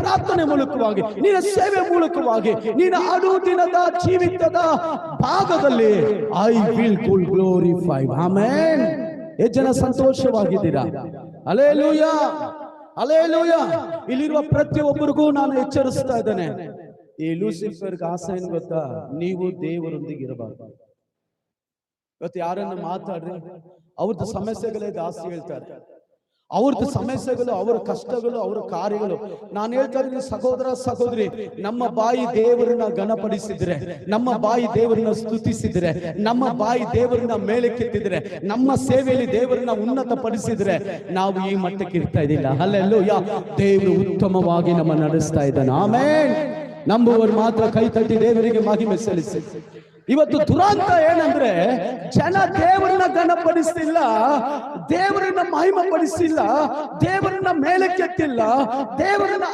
ಪ್ರಾರ್ಥನೆ ಮೂಲಕವಾಗಿ, ನಿನ್ನ ಸೇವೆ ಮೂಲಕವಾಗಿ, ನಿನ್ನ ಅನುದಿನದ ಜೀವಿತದ ಭಾಗದಲ್ಲಿ ಐ ವಿಲ್ ಗ್ಲೋರಿಫೈ. ಆಮೆನ್. ಎಷ್ಟು ಜನ ಸಂತೋಷವಾಗಿದ್ದೀರಾ? Hallelujah, hallelujah. ಇಲ್ಲಿರುವ ಪ್ರತಿಯೊಬ್ಬರಿಗೂ ನಾನು ಎಚ್ಚರಿಸ್ತಾ ಇದ್ದೇನೆ, ಈ ಲೂಸಿಫರ್ಗೆ ಆಸೆ ಏನು ಗೊತ್ತಾ? ನೀವು ದೇವರೊಂದಿಗೆ ಇರಬಾರ್ದು. ಇವತ್ತು ಯಾರನ್ನ ಮಾತಾಡ್ರಿ, ಅವ್ರದ್ದು ಸಮಸ್ಯೆಗಳೇ ಜಾಸ್ತಿ ಹೇಳ್ತಾರೆ. ಅವ್ರದ್ದು ಸಮಸ್ಯೆಗಳು, ಅವರ ಕಷ್ಟಗಳು, ಅವರ ಕಾರ್ಯಗಳು. ನಾನು ಹೇಳ್ತಾ ಇದ್ದೀನಿ ಸಹೋದರ ಸಹೋದರಿ, ನಮ್ಮ ಬಾಯಿ ದೇವರನ್ನ ಘನಪಡಿಸಿದ್ರೆ, ನಮ್ಮ ಬಾಯಿ ದೇವರನ್ನ ಸ್ತುತಿಸಿದ್ರೆ, ನಮ್ಮ ಬಾಯಿ ದೇವರನ್ನ ಮೇಲಕ್ಕೆತ್ತಿದ್ರೆ, ನಮ್ಮ ಸೇವೆಯಲ್ಲಿ ದೇವರನ್ನ ಉನ್ನತ ಪಡಿಸಿದ್ರೆ ನಾವು ಈ ಮಟ್ಟಕ್ಕೆ ಇರ್ತಾ ಇದ್ದಿಲ್ಲ. ಹಲ್ಲೆಲೂಯಾ. ದೇವರು ಉತ್ತಮವಾಗಿ ನಮ್ಮ ನಡೆಸ್ತಾ ಇದ್ದಾನೆ. ಆಮೆನ್. ನಂಬುವವರು ಮಾತ್ರ ಕೈ ತಟ್ಟಿ ದೇವರಿಗೆ ಮಹಿಮೆ ಸಲ್ಲಿಸಿ. ಇವತ್ತು ದುರಂತ ಏನಂದ್ರೆ, ಜನ ದೇವರನ್ನ ಘನಪಡಿಸ್ತಿಲ್ಲ, ದೇವರನ್ನ ಮಹಿಮೆ ಪಡಿಸಿಲ್ಲ, ದೇವರನ್ನ ಮೇಲಕ್ಕೆತ್ತಿಲ್ಲ, ದೇವರನ್ನ